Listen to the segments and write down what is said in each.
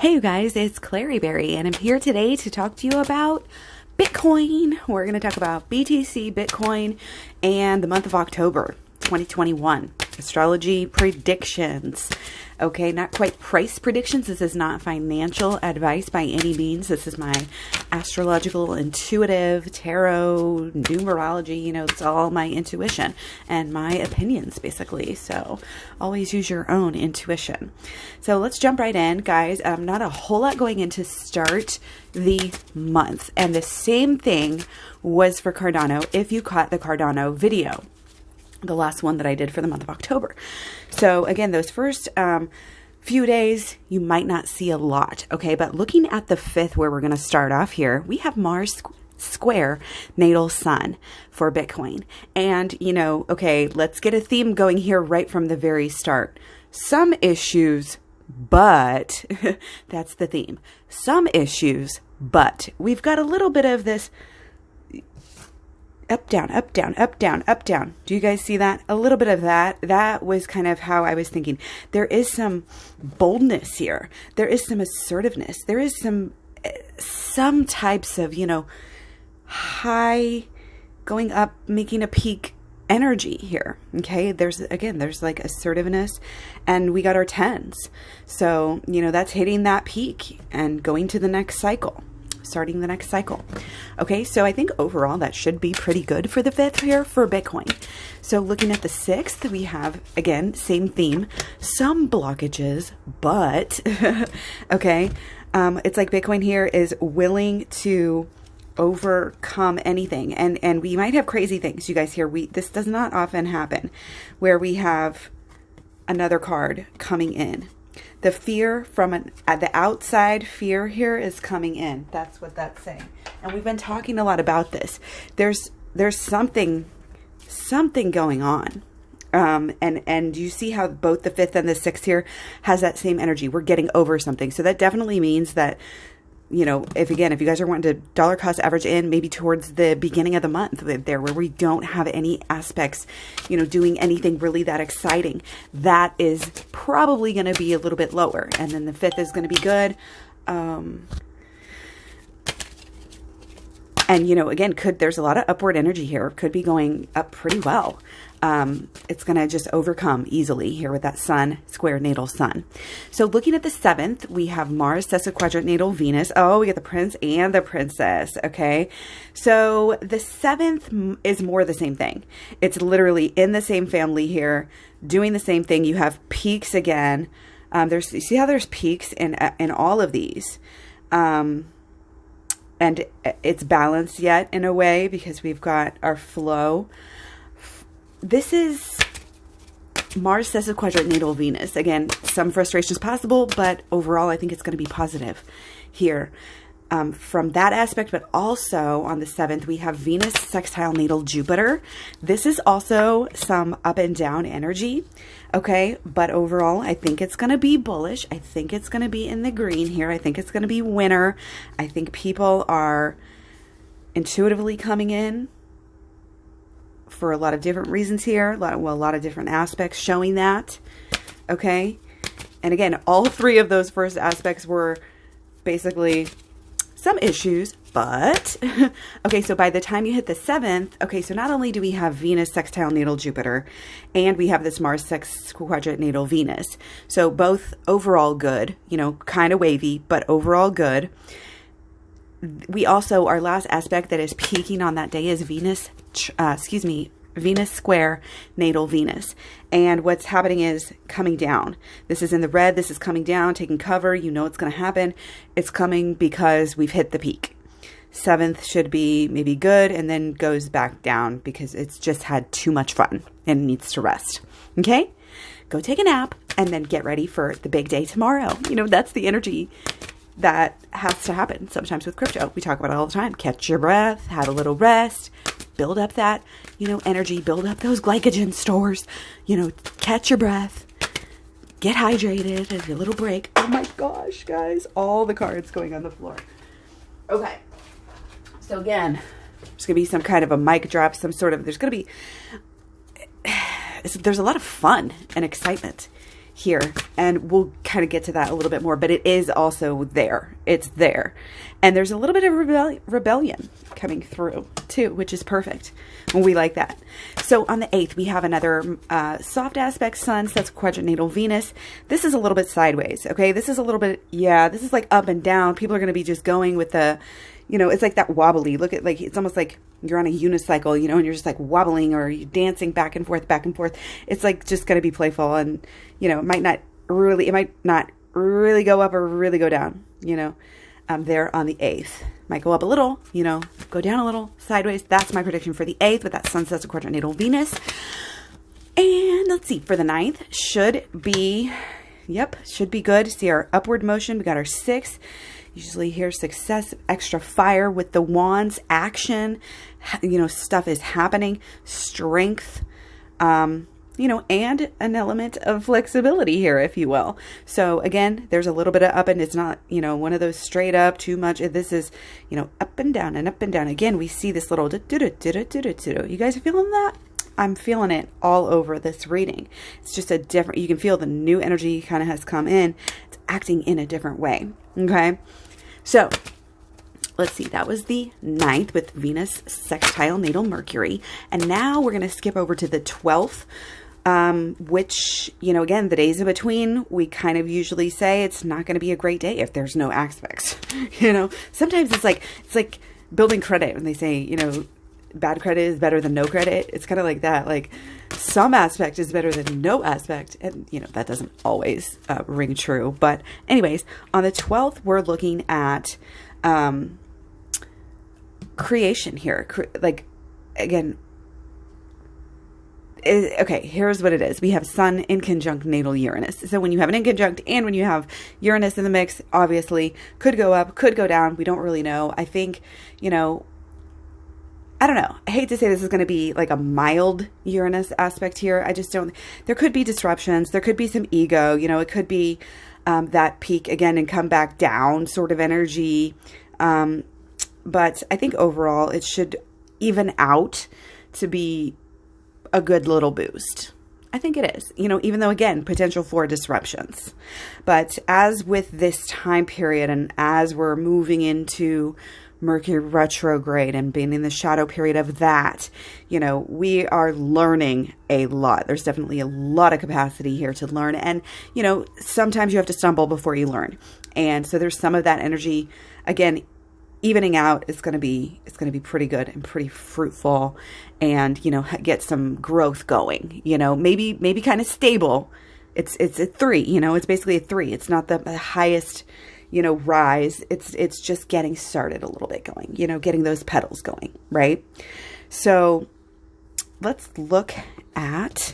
Hey you guys, it's Claryberry, and I'm here today to talk to you about Bitcoin. We're going to talk about BTC, Bitcoin, and the month of October 2021. Astrology predictions. Okay, not quite price predictions. This is not financial advice by any means. This is my astrological, intuitive, tarot, numerology. You know, it's all my intuition and my opinions, basically. So always use your own intuition. So let's jump right in, guys. Not a whole lot going in to start the month. And the same thing was for Cardano, if you caught the Cardano video, the last one that I did for the month of October. So again, those first few days, you might not see a lot, okay? But looking at the 5th, where we're going to start off here, we have Mars square natal sun for Bitcoin. And, you know, okay, let's get a theme going here right from the very start. Some issues, but that's the theme. Some issues, but we've got a little bit of this up, down, up, down, up, down, up, down. Do you guys see that? A little bit of that. That was kind of how I was thinking. There is some boldness here. There is some assertiveness. There is some types of, you know, high going up, making a peak energy here. Okay. There's like assertiveness, and we got our 10s. So, you know, that's hitting that peak and going to the next cycle. Starting the next cycle. Okay, so I think overall that should be pretty good for the 5th here for Bitcoin. So looking at the 6th, we have, again, same theme, some blockages, but, okay, it's like Bitcoin here is willing to overcome anything. And we might have crazy things, you guys, here. This does not often happen, where we have another card coming in. The fear from the outside fear here is coming in. That's what that's saying. And we've been talking a lot about this. There's something going on. And you see how both the 5th and the 6th here has that same energy. We're getting over something. So that definitely means that, you know, if you guys are wanting to dollar cost average in maybe towards the beginning of the month there, where we don't have any aspects, you know, doing anything really that exciting, that is probably going to be a little bit lower. And then the 5th is going to be good. And, you know, again, there's a lot of upward energy here. Could be going up pretty well. It's going to just overcome easily here with that sun square natal sun. So looking at the 7th, we have Mars sesquiquadrant natal Venus. Oh, we get the prince and the princess. Okay. So the 7th is more the same thing. It's literally in the same family here, doing the same thing. You have peaks again. You see how there's peaks in all of these. And it's balanced yet in a way because we've got our flow. This is Mars sesquiquadrant natal Venus. Again, some frustrations possible, but overall I think it's going to be positive here from that aspect. But also on the 7th, we have Venus sextile natal Jupiter. This is also some up and down energy. Okay, but overall, I think it's going to be bullish. I think it's going to be in the green here. I think it's going to be winter. I think people are intuitively coming in for a lot of different reasons here. A lot of different aspects showing that. Okay, and again, all 3 of those first aspects were basically some issues, but okay, so by the time you hit the 7th, okay, so not only do we have Venus sextile natal Jupiter, and we have this Mars sesquiquadrant natal Venus, so both overall good, you know, kind of wavy, but overall good. We also, our last aspect that is peaking on that day is Venus square natal Venus. And what's happening is coming down. This is in the red. This is coming down, taking cover. You know it's going to happen. It's coming because we've hit the peak. 7th should be maybe good and then goes back down because it's just had too much fun and needs to rest. Okay? Go take a nap and then get ready for the big day tomorrow. You know, that's the energy that has to happen sometimes with crypto. We talk about it all the time. Catch your breath, have a little rest, build up that, you know, energy, build up those glycogen stores, you know, catch your breath, get hydrated, and a little break. Oh my gosh, guys, all the cards going on the floor. Okay. So again, there's going to be some kind of a mic drop, there's a lot of fun and excitement here, and we'll kind of get to that a little bit more, but it is also there. It's there. And there's a little bit of rebellion coming through too, which is perfect. We like that. So on the 8th, we have another soft aspect sun, so that's quadrant natal Venus. This is a little bit sideways, okay? This is a little bit, yeah, this is like up and down. People are going to be just going with the, you know, it's like that wobbly. Look at, like, it's almost like you're on a unicycle, you know, and you're just like wobbling, or you're dancing back and forth, back and forth. It's like just going to be playful, and, you know, it might not really go up or really go down, you know. There on the 8th. Might go up a little, you know, go down a little, sideways. That's my prediction for the 8th with that sun, sets, quadrant natal Venus. And let's see, for the 9th, should be good. See our upward motion. We got our 6th. Usually here, success, extra fire with the wands, action, you know, stuff is happening, strength, you know, and an element of flexibility here, if you will. So again, there's a little bit of up, and it's not, you know, one of those straight up too much. This is, you know, up and down and up and down. Again, we see this little do-do-do-do-do-do-do. You guys are feeling that? I'm feeling it all over this reading. It's just a different, you can feel the new energy kind of has come in. It's acting in a different way. Okay. So let's see, that was the 9th with Venus sextile natal Mercury. And now we're going to skip over to the 12th, which, you know, again, the days in between, we kind of usually say it's not going to be a great day if there's no aspects. You know, sometimes it's like building credit when they say, you know, bad credit is better than no credit. It's kind of like that. Like, some aspect is better than no aspect. And, you know, that doesn't always ring true. But anyways, on the 12th, we're looking at creation here. Like, again, okay, here's what it is. We have sun in conjunct natal Uranus. So when you have an in conjunct and when you have Uranus in the mix, obviously could go up, could go down. We don't really know. I think, you know, I don't know. I hate to say this is going to be like a mild Uranus aspect here. I just don't, there could be disruptions. There could be some ego, you know, it could be that peak again and come back down sort of energy. But I think overall it should even out to be a good little boost. I think it is, you know, even though, again, potential for disruptions. But as with this time period, and as we're moving into Mercury retrograde and being in the shadow period of that, you know, we are learning a lot. There's definitely a lot of capacity here to learn. And, you know, sometimes you have to stumble before you learn. And so there's some of that energy, again, evening out. It's going to be pretty good and pretty fruitful, and, you know, get some growth going, you know, maybe kind of stable. It's a 3, you know, it's basically a 3. It's not the highest, you know, rise. It's just getting started a little bit going, you know, getting those petals going. Right. So let's look at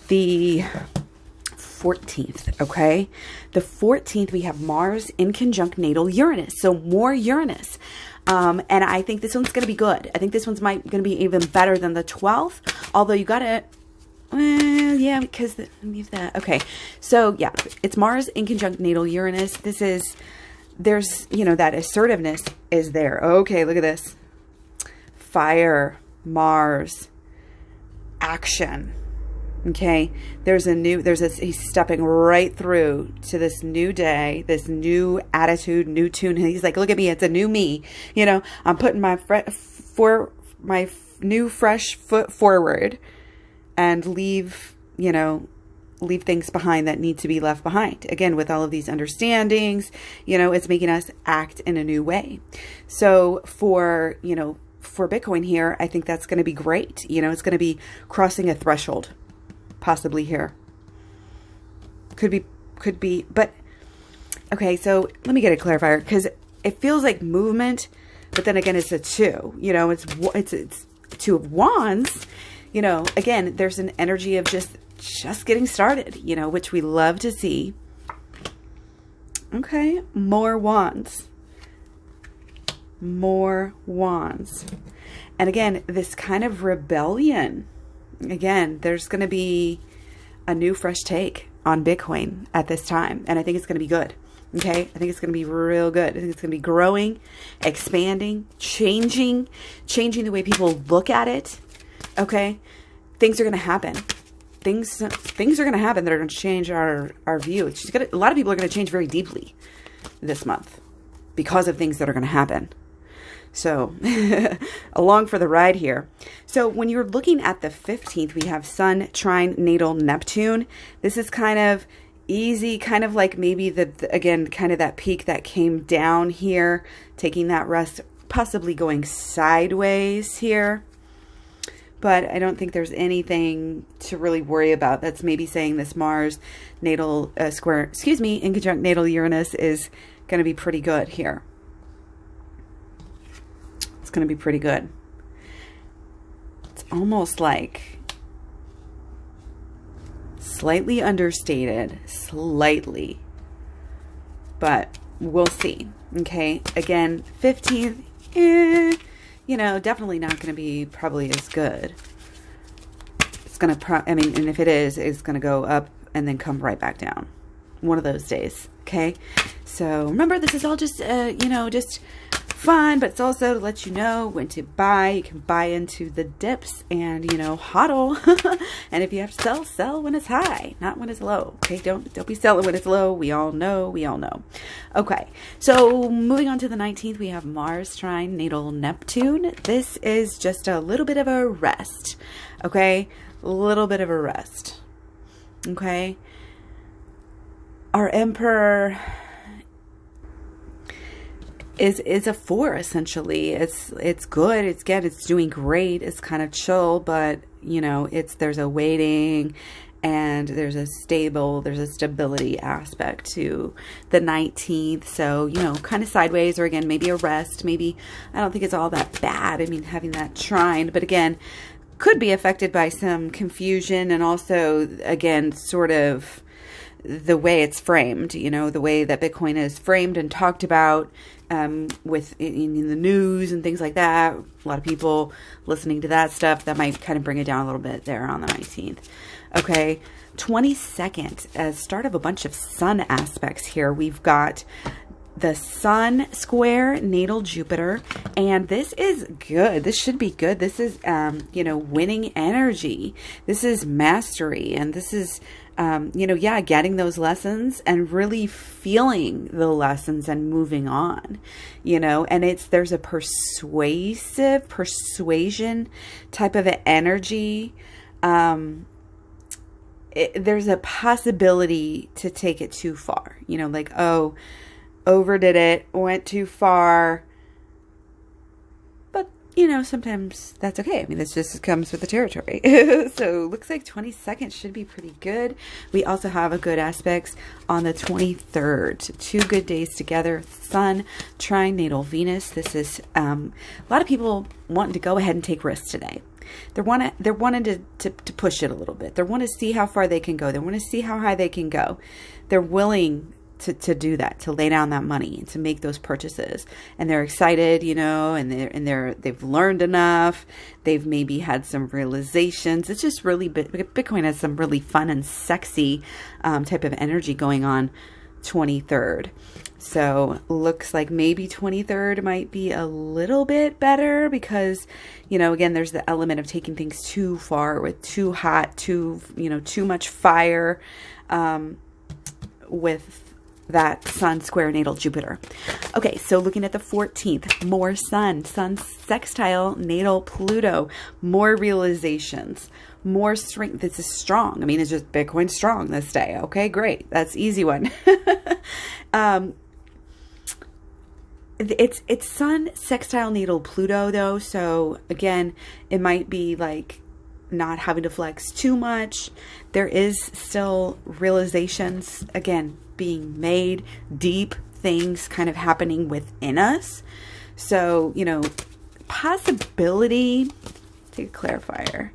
the 14th. Okay. The 14th, we have Mars in conjunct natal Uranus. So more Uranus. And I think this one's going to be good. I think this one's going to be even better than the 12th. Although you got to, well, yeah, because leave that. Okay. So yeah, it's Mars in conjunct natal Uranus. There's, you know, that assertiveness is there. Okay. Look at this. Fire, Mars, action. Okay, he's stepping right through to this new day, this new attitude, new tune. He's like, look at me, it's a new me. You know, I'm putting my new fresh foot forward and leave things behind that need to be left behind. Again, with all of these understandings, you know, it's making us act in a new way. So for Bitcoin here, I think that's going to be great. You know, it's going to be crossing a threshold. Possibly here. Could be, but okay, so let me get a clarifier, because it feels like movement, but then again, it's a 2, you know, it's 2 of Wands, you know, again, there's an energy of just getting started, you know, which we love to see. Okay, more Wands. And again, this kind of rebellion. Again, there's going to be a new fresh take on Bitcoin at this time. And I think it's going to be good. Okay. I think it's going to be real good. I think it's going to be growing, expanding, changing the way people look at it. Okay. Things are going to happen. things are going to happen that are going to change our view. A lot of people are going to change very deeply this month because of things that are going to happen. So along for the ride here. So when you're looking at the 15th, we have Sun, Trine, Natal, Neptune. This is kind of easy, kind of like maybe again, kind of that peak that came down here, taking that rest, possibly going sideways here. But I don't think there's anything to really worry about. That's maybe saying this Mars natal square, in conjunct natal Uranus is going to be pretty good here. It's going to be pretty good. It's almost like slightly understated, slightly, but we'll see. Okay, again, 15th, definitely not going to be probably as good. It's going to, and if it is, it's going to go up and then come right back down. One of those days. Okay, so remember, this is all just, just fun, but it's also to let you know when to buy. You can buy into the dips and, hodl. And if you have to sell when it's high, not when it's low. Okay, don't be selling when it's low. We all know. Okay, so moving on to the 19th, we have Mars, Trine, Natal, Neptune. This is just a little bit of a rest. Okay, a little bit of a rest. Okay, our Emperor is a 4 essentially. It's good. It's good. It's doing great. It's kind of chill, but there's a waiting and there's a stability aspect to the 19th. So, kind of sideways, or again, maybe a rest. Maybe, I don't think it's all that bad. Having that trine, but again, could be affected by some confusion, and also, again, sort of the way it's framed, the way that Bitcoin is framed and talked about in the news and things like that. A lot of people listening to that stuff, that might kind of bring it down a little bit there on the 19th. Okay, 22nd, as start of a bunch of sun aspects here. We've got the Sun square natal Jupiter, and this is good. This should be good. This is winning energy. This is mastery, and this is getting those lessons and really feeling the lessons and moving on, and there's a persuasion type of an energy. There's a possibility to take it too far, overdid it, went too far. But, sometimes that's okay. This just comes with the territory. So looks like 22nd should be pretty good. We also have a good aspects on the 23rd. 2 good days together. Sun, Trine, Natal, Venus. This is a lot of people wanting to go ahead and take risks today. They're wanting to push it a little bit. They want to see how far they can go. They want to see how high they can go. They're willing to do that, to lay down that money, to make those purchases, and they're excited, they've learned enough. They've maybe had some realizations. It's just really Bitcoin has some really fun and sexy type of energy going on. 23rd, so looks like maybe 23rd might be a little bit better because again, there's the element of taking things too far, with too hot, too much fire, with that Sun square natal Jupiter. Okay, so looking at the 14th, more Sun sextile natal Pluto, more realizations, more strength. This is strong. It's just Bitcoin strong this day. Okay, great. That's easy one. It's Sun sextile natal Pluto though, so again, it might be like not having to flex too much. There is still realizations, again, being made, deep things kind of happening within us. So, possibility, take a clarifier,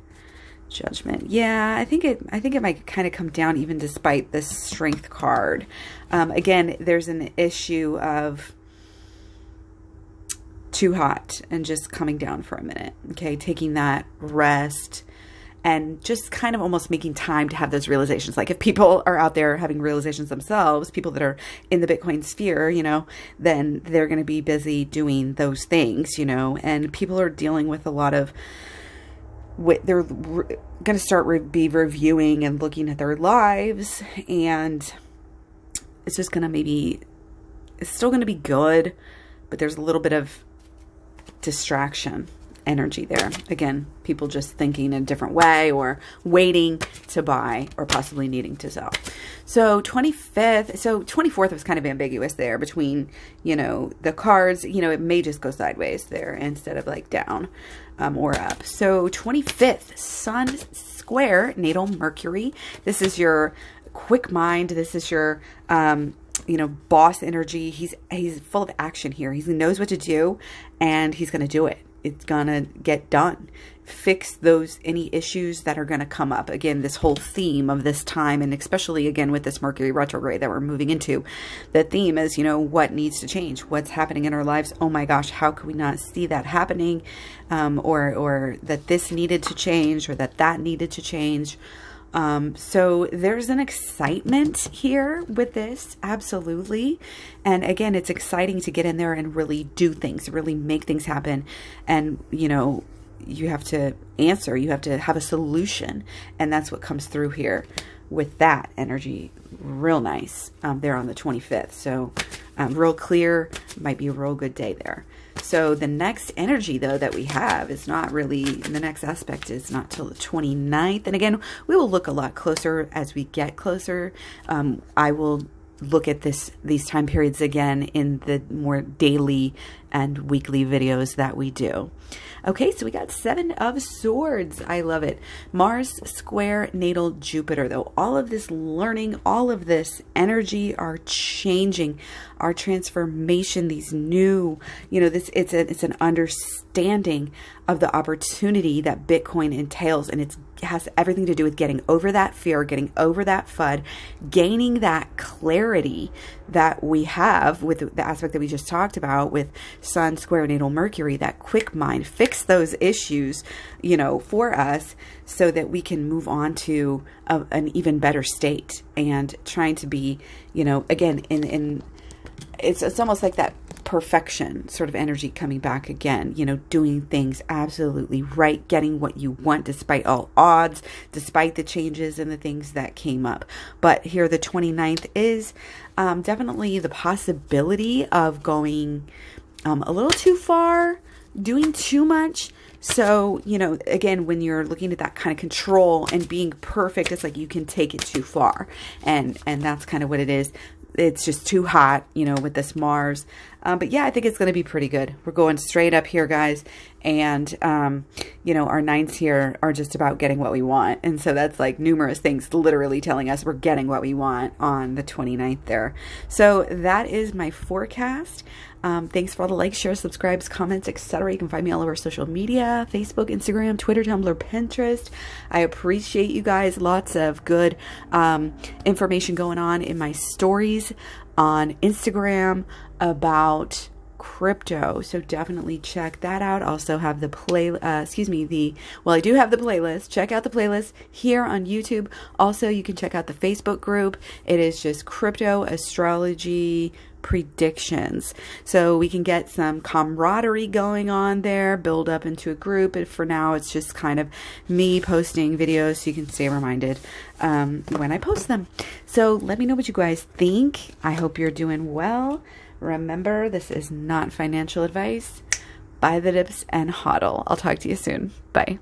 judgment. Yeah, I think it might kind of come down even despite this strength card. Again, there's an issue of too hot and just coming down for a minute. Okay, taking that rest and just kind of almost making time to have those realizations. Like if people are out there having realizations themselves, people that are in the Bitcoin sphere, then they're going to be busy doing those things, and people are dealing with a lot of they're going to start be reviewing and looking at their lives, and it's just going to it's still going to be good, but there's a little bit of distraction energy there. Again, people just thinking in a different way, or waiting to buy, or possibly needing to sell. So 24th was kind of ambiguous there between, the cards, it may just go sideways there instead of like down or up. So 25th, Sun square natal Mercury. This is your quick mind. This is your, boss energy. He's full of action here. He knows what to do, and he's going to do it. It's going to get done. Fix any issues that are going to come up. Again, this whole theme of this time, and especially again with this Mercury retrograde that we're moving into, the theme is, what needs to change, what's happening in our lives. Oh my gosh, how could we not see that happening? Or that this needed to change, or that needed to change. So there's an excitement here with this, absolutely. And again, it's exciting to get in there and really do things, really make things happen. And, you have to answer, you have to have a solution. And that's what comes through here with that energy. Real nice there on the 25th. So real clear, might be a real good day there. So the next energy, though, that we have is not really, the next aspect is not till the 29th. And again, we will look a lot closer as we get closer. I will look at these time periods again in the more daily and weekly videos that we do. Okay, so we got 7 of Swords. I love it. Mars square natal Jupiter, though. All of this learning, all of this energy are changing. Our transformation, these new, it's an understanding of the opportunity that Bitcoin entails, and it has everything to do with getting over that fear, getting over that FUD, gaining that clarity that we have with the aspect that we just talked about with Sun square natal Mercury, that quick mind, fix those issues, for us so that we can move on to an even better state, and trying to be, again, it's almost like that perfection sort of energy coming back again, doing things absolutely right, getting what you want despite all odds, despite the changes and the things that came up. But here the 29th is definitely the possibility of going a little too far, doing too much. So, again, when you're looking at that kind of control and being perfect, it's like you can take it too far. And that's kind of what it is. It's just too hot, with this Mars. But yeah, I think it's going to be pretty good. We're going straight up here, guys. And, our 9s here are just about getting what we want. And so that's like numerous things literally telling us we're getting what we want on the 29th there. So that is my forecast. Thanks for all the likes, shares, subscribes, comments, etc. You can find me all over social media, Facebook, Instagram, Twitter, Tumblr, Pinterest. I appreciate you guys. Lots of good information going on in my stories on Instagram about crypto. So definitely check that out. Also have the I do have the playlist. Check out the playlist here on YouTube. Also, you can check out the Facebook group. It is just Crypto Astrology Predictions. So we can get some camaraderie going on there, build up into a group. And for now, it's just kind of me posting videos so you can stay reminded when I post them. So let me know what you guys think. I hope you're doing well. Remember, this is not financial advice. Buy the dips and hodl. I'll talk to you soon. Bye.